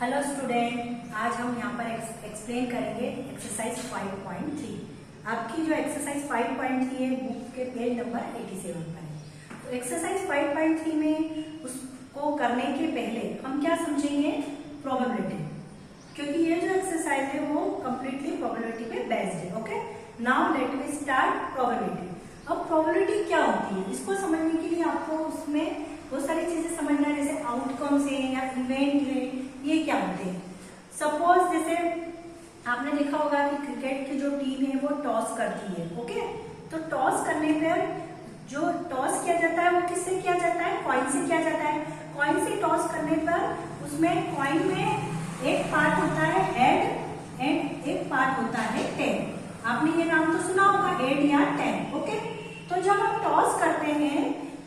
Hello student, आज हम यहाँ पर एक्सप्लेन करेंगे एक्सरसाइज 5.3। आपकी जो एक्सरसाइज 5.3 है बुक के पेज नंबर 87 पर है। तो एक्सरसाइज 5.3 में उसको करने के पहले हम क्या समझेंगे, प्रोबेबिलिटी, क्योंकि ये जो एक्सरसाइज है वो कम्प्लीटली प्रोबेबिलिटी पे बेस्ड है। Okay, now let me start probability. अब प्रोबेबिलिटी क्या होती है, इसको समझने के लिए आपको उसमें बहुत सारी चीजें समझना है, जैसे आउटकम्स है या इवेंट है, ये क्या होते हैं। सपोज जैसे आपने देखा होगा कि क्रिकेट की जो टीम है वो टॉस करती है। ओके, तो टॉस करने पर जो टॉस किया जाता है वो किससे किया जाता है, कॉइन से किया जाता है। कॉइन से टॉस करने पर उसमें कॉइन में एक पार्ट होता है हेड एंड एक पार्ट होता है टेल। आपने ये नाम तो सुना होगा, हेड या टेल। ओके, तो जब हम टॉस करते हैं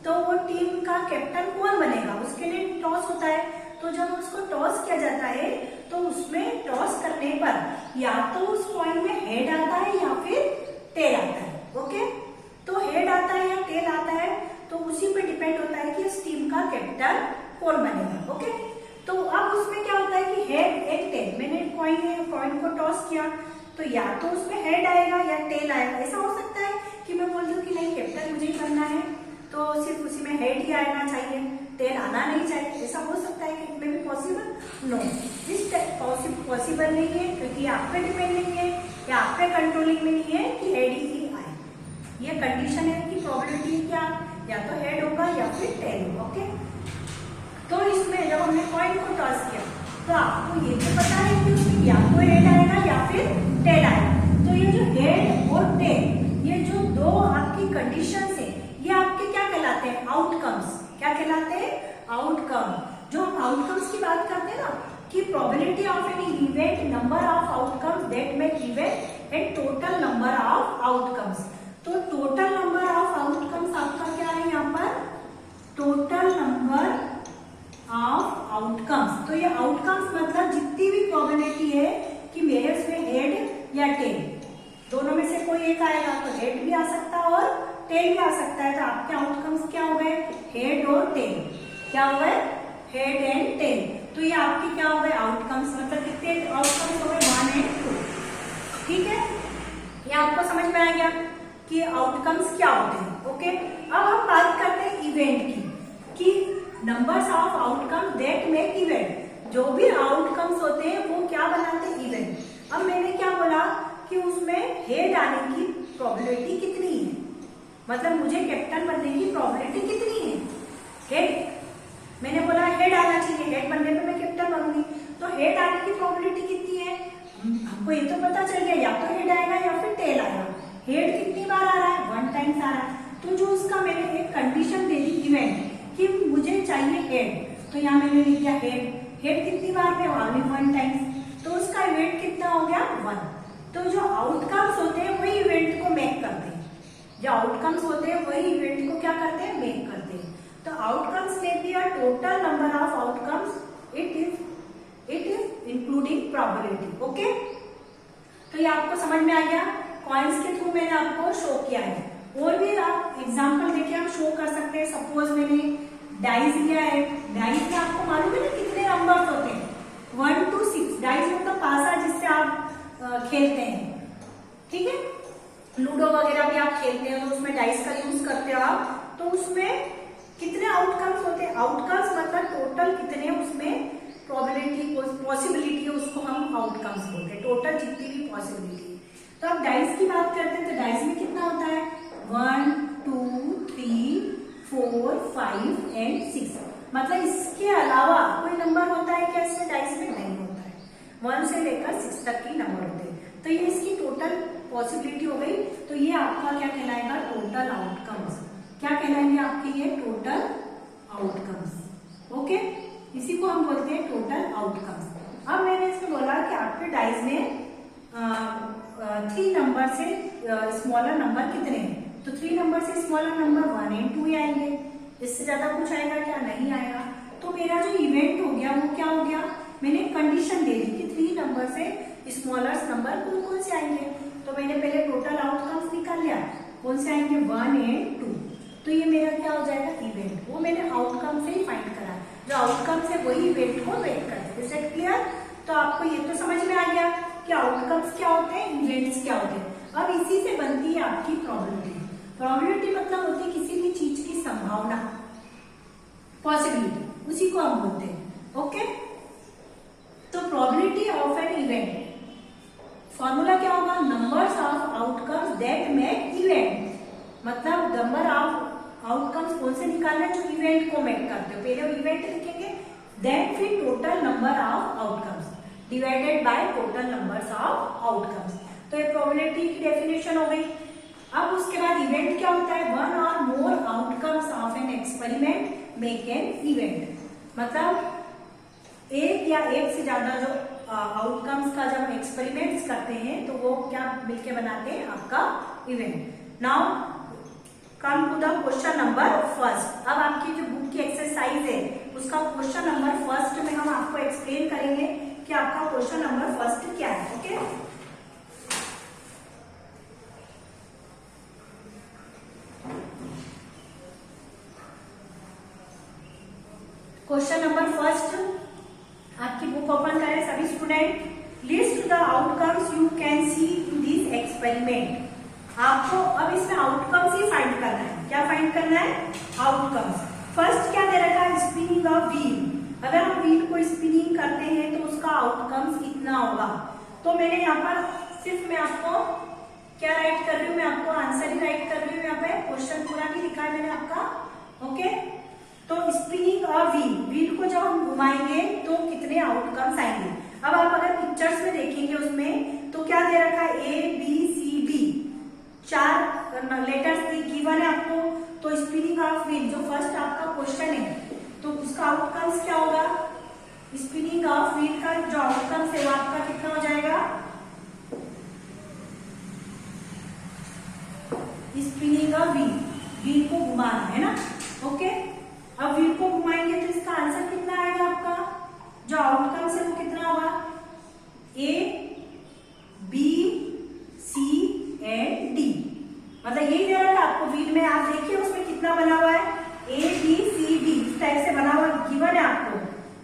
तो वो टीम का कैप्टन कौन बनेगा, उसके लिए टॉस होता है। तो जब उसको टॉस किया जाता है तो उसमें टॉस करने पर या तो उस कॉइन में हेड आता है या फिर टेल आता है। ओके, तो हेड आता है या टेल आता है तो उसी पे डिपेंड होता है कि उस टीम का कैप्टन कौन बनेगा। ओके, तो अब उसमें क्या होता है कि हेड एक टेल, मैंने कॉइन को टॉस किया तो या तो उसमें हेड आएगा या टेल आएगा। ऐसा हो सकता है कि मैं बोल दूं कि नहीं, कैप्टन मुझे ही बनना है तो सिर्फ उसी में हेड ही आना चाहिए, टेल आना नहीं चाहिए। ऐसा हो सकता है कि इसमें भी पॉसिबल, नो, इस पॉसिबल नहीं है, क्योंकि आप पे डिपेंड नहीं है या आप पे कंट्रोलिंग में नहीं है कि हेड ही आए। ये कंडीशन है कि प्रोबेबिलिटी क्या, या तो हेड होगा या फिर टेल होगा। ओके, तो इसमें जब हमने कॉइन को टॉस किया तो आपको ये तो पता है कि उसमें या तो हेड आएगा या फिर टेल आएगा। तो ये जो हेड और टेल, ये जो दो आपकी कंडीशंस है, ये आपके क्या कहलाते हैं, आउटकम्स। क्या कहलाते हैं, आउटकम। जो हम आउटकम्स की बात करते हैं ना, कि probability of any event, number of outcomes that make event and total number of outcomes. तो टोटल नंबर ऑफ आउटकम्स आपका क्या है यहाँ पर, टोटल नंबर ऑफ आउटकम्स। तो ये आउटकम्स मतलब जितनी भी प्रोबेबिलिटी है कि मेरे उसमें हेड या टेल, दोनों में से कोई एक आएगा, तो हेड भी आ सकता है और टेल भी आ सकता है। तो आपके आउटकम्स क्या हो गए, हेड और टेल। क्या हो गए, हेड एंड टेल। तो ये आपके क्या हो गए, आउटकम्स। मतलब कितने आउटकम्स हो गए, 1 और 2। ठीक है, ये आपको समझ में आ गया कि आउटकम्स क्या होते हैं। ओके, अब हम बात करते हैं इवेंट की, कि numbers of outcomes that make event. जो भी आउटकम्स होते हैं वो क्या बनाते हैं, इवेंट। अब मैंने क्या बोला कि उसमें हेड आने की प्रोबेबिलिटी कितनी है, मतलब मुझे कैप्टन बनने की प्रोबेबिलिटी कितनी है, हेड। मैंने बोला हेड आना चाहिए, हेड बनने पे मैं कैप्टन बनूंगी, तो हेड आने की प्रोबेबिलिटी कितनी है, हमको ये तो पता चल गया, या तो हेड आएगा या फिर टेल आएगा। हेड कितनी बार आ रहा है, 1 टाइम्स आ रहा है। तो जो उसका मैंने एक कंडीशन दे दी इवेंट कि मुझे चाहिए हेड, तो यहाँ मैंने लिख दिया हेड। हेड कितनी बार है, ओनली 1 टाइम्स, तो उसका इवेंट कितना हो गया, 1। तो जो आउटकम्स होते हैं वही इवेंट को मेक करते हैं, जो आउटकम्स होते हैं वही इवेंट को क्या करते हैं, मेक करते हैं। तो आउटकम्स में भी total number of outcomes, it is including probability. Okay, तो ये आपको समझ में आ गया। कॉइन्स के थ्रू मैंने आपको शो किया है, और भी आप एग्जांपल देखिए हम शो कर सकते हैं। सपोज मैंने डाइस लिया है, डाइस में आपको मालूम है ना कितने नंबर्स होते हैं, 1 to 6। डाइस मतलब पासा जिससे आप खेलते हैं। ठीक है, लूडो वगैरह भी आप खेलते हैं तो उसमें डाइस का यूज करते हो आप, तो उसमें कितने आउटकम्स होते हैं, आउटकम्स मतलब टोटल कितने उसमें प्रोबेबिलिटी पॉसिबिलिटी है, उसको हम आउटकम्स बोलते हैं, टोटल जितनी भी पॉसिबिलिटी। तो अब डाइस की बात करते हैं तो डाइस में कितना होता है, 1 2 3 4 5 एंड 6। मतलब इसके अलावा कोई नंबर होता है क्या इसमें, डाइस में नहीं होता है। 1 से लेकर 6 तक की नंबर होते हैं। तो ये इसकी टोटल पॉसिबिलिटी हो गई। तो ये आपका क्या कहलाएगा, टोटल आउटकम्स। क्या कहलाएंगे आपके ये, टोटल आउटकम्स। ओके, इसी को हम बोलते हैं टोटल आउटकम्स। अब मैंने इसमें बोला कि आपके डाइस में 3 नंबर से स्मॉलर नंबर कितने हैं, तो 3 नंबर से स्मॉलर नंबर 1 और 2 ही आएंगे। इससे ज्यादा कुछ आएगा क्या, नहीं आएगा। तो मेरा जो इवेंट हो गया वो क्या हो गया, मैंने कंडीशन दे दी कि 3 नंबर से स्मॉलर नंबर कौन कौन से आएंगे। तो मैंने पहले टोटल आउटकम्स निकाल लिया, कौन से आएंगे, 1 और 2। तो ये मेरा क्या हो जाएगा, इवेंट। वो मैंने आउटकम से ही फाइंड करा, जो आउटकम से वही इवेंट को वेट करते हैं। Is it clear? तो आपको ये तो समझ में आ गया कि आउटकम्स क्या होते हैं, इवेंट्स क्या होते हैं। अब इसी से बनती है आपकी प्रोबेबिलिटी। प्रोबेबिलिटी मतलब होती है किसी भी चीज की संभावना, पॉसिबिलिटी, उसी को हम बोलते हैं। ओके, तो probability of an event, formula क्या होगा, numbers of outcomes that make event, मतलब नंबर ऑफ आउटकम्स कौन से निकालना है, जो इवेंट को मेक करते हो। पहले इवेंट लिखेंगे, देन फिर total number of outcomes divided by total numbers of outcomes. तो ये प्रोबेबिलिटी की डेफिनेशन हो गई। अब उसके बाद इवेंट क्या होता है, वन और more outcomes of an experiment make an event, मतलब एक या एक से ज्यादा जो आउटकम्स का जब एक्सपेरिमेंट्स करते हैं तो वो क्या मिलके बनाते हैं आपका event. Now come to the question number first. अब आपकी जो बुक की एक्सरसाइज है उसका क्वेश्चन नंबर फर्स्ट में हम आपको एक्सप्लेन करेंगे कि आपका क्वेश्चन नंबर फर्स्ट क्या है। ओके, क्वेश्चन नंबर फर्स्ट, आपकी बुक ओपन करें सभी student. List the outcomes you can see in this experiment. आपको अब इसमें आउटकम्स ही फाइंड करना है। क्या फाइंड करना है, आउटकम्स। फर्स्ट क्या दे रखा है, स्पिनिंग ऑफ व्हील। अगर हम व्हील को स्पिनिंग करते हैं तो उसका आउटकम्स कितना होगा। तो मैंने यहाँ पर सिर्फ मैं आपको क्या राइट कर रही हूँ, मैं आपको आंसर ही राइट कर रही हूँ। यहाँ पे क्वेश्चन पूरा नहीं लिखा है मैंने आपका। ओके, तो स्पिनिंग ऑफ व्हील, व्हील को जब हम घुमाएंगे तो कितने आउटकम्स आएंगे। अब आप अगर पिक्चर्स में देखेंगे उसमें तो क्या दे रखा है, A B C D, 4 letters given है आपको। तो स्पिनिंग ऑफ व्हील जो फर्स्ट आपका क्वेश्चन है तो उसका आउटकम्स क्या होगा, स्पिनिंग ऑफ व्हील का जो आउटकम्स है वो आपका कितना हो जाएगा, स्पिनिंग ऑफ व्हील, व्हील को घुमाना है ना। ओके, अब व्हील को घुमाएंगे तो इसका आंसर कितना आएगा, आपका जो आउटकम्स है वो कितना होगा, A B C and D. मतलब यही दे रहा है आपको व्हील में, आप देखिए उसमें कितना बना हुआ है, ए बी सी डी, इस टाइप से बना हुआ गिवन है आपको।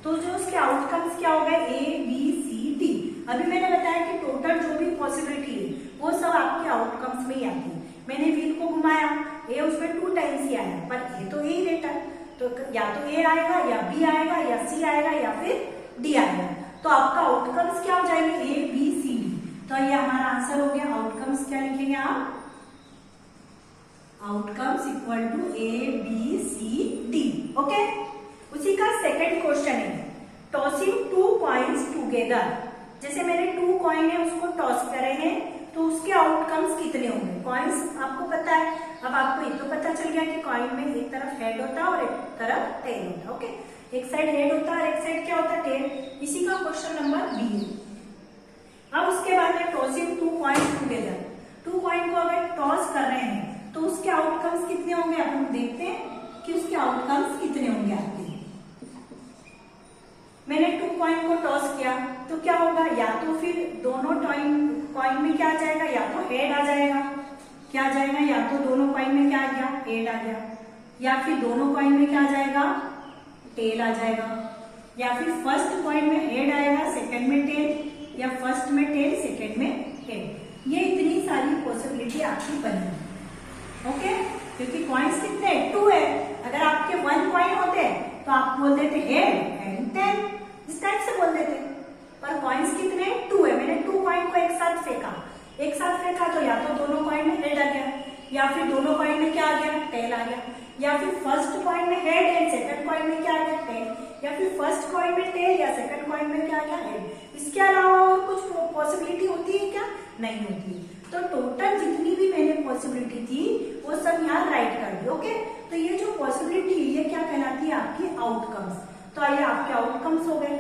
तो जो उसके आउटकम्स क्या हो गए, ए बी सी डी। अभी मैंने बताया कि टोटल जो भी पॉसिबिलिटी है वो सब आपके आउटकम्स में ही आती है। मैंने व्हील को घुमाया, ए उसमें 2 टाइम्स ही आया, पर ए तो ए लेटर, तो या तो ए आएगा या बी आएगा या सी आएगा या फिर डी आएगा। तो आपका आउटकम्स क्या हो जाएंगे, ए बी सी डी। तो ये हमारा आंसर हो गया। आउटकम्स क्या लिखेंगे आप, outcomes equal to A B C D. Okay, उसी का सेकंड क्वेश्चन है, टॉसिंग 2 कॉइन्स टुगेदर। जैसे मैंने 2 कॉइन है उसको टॉस करे हैं तो उसके आउटकम्स कितने होंगे। कॉइन्स आपको पता है, अब आपको ये तो पता चल गया कि कॉइन में एक तरफ हेड होता है और एक तरफ टेल होता है। ओके, एक साइड हेड होता है और एक साइड क्या होता है, टेल। इसी का क्वेश्चन नंबर बी है। अब उसके बाद है टॉसिंग 2 कॉइन्स टुगेदर। 2 कॉइन को अगर टॉस कर रहे हैं तो उसके आउटकम्स कितने होंगे, अब हम देखते हैं कि उसके आउटकम्स कितने होंगे आपके। मैंने 2 कॉइन को टॉस किया तो क्या होगा, या तो फिर दोनों कॉइन में क्या आ जाएगा, या तो हेड आ जाएगा, क्या आ जाएगा, या तो दोनों कॉइन में क्या आ गया, हेड आ गया, या फिर दोनों कॉइन में क्या आ जाएगा, टेल आ जाएगा, या फिर फर्स्ट कॉइन में हेड आएगा सेकंड में टेल, या फर्स्ट में टेल सेकंड में हेड। ये इतनी सारी पॉसिबिलिटी आपकी बनी। ओके, क्योंकि कॉइन्स कितने 2 है। अगर आपके 1 कॉइन होते तो आप बोल देते हेड एंड टेल, इस टाइप से बोल देते, पर कॉइन्स कितने 2 है। मैंने 2 कॉइन को एक साथ फेंका तो या तो दोनों कॉइन में हेड आ गया, या फिर दोनों कॉइन में क्या आ गया, टेल आ गया, या फिर फर्स्ट कॉइन में हेड एंड सेकंड कॉइन में क्या आ गया, टेल, या फिर फर्स्ट कॉइन में टेल या सेकंड कॉइन में क्या आ गया, हेड। इसके अलावा और कुछ पॉसिबिलिटी होती है क्या, नहीं होती। तो टोटल जितनी भी मैंने पॉसिबिलिटी थी वो सब यहाँ राइट कर दी। ओके, तो ये जो पॉसिबिलिटी ये क्या कहलाती है, आपकी आउटकम्स। तो आइए आपके आउटकम्स हो गए,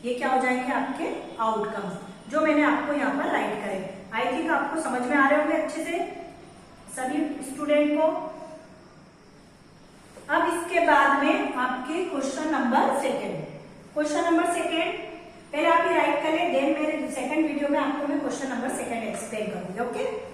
ये क्या हो जाएंगे, आपके आउटकम्स जो मैंने आपको यहाँ पर राइट करे। आई थिंक आपको समझ में आ रहे होंगे अच्छे से सभी स्टूडेंट को। अब इसके बाद में आपके क्वेश्चन नंबर सेकेंड पहले आप ये राइट करें, देन मेरे सेकंड वीडियो में आपको मैं क्वेश्चन नंबर सेकंड एक्सप्लेन करूंगी। ओके।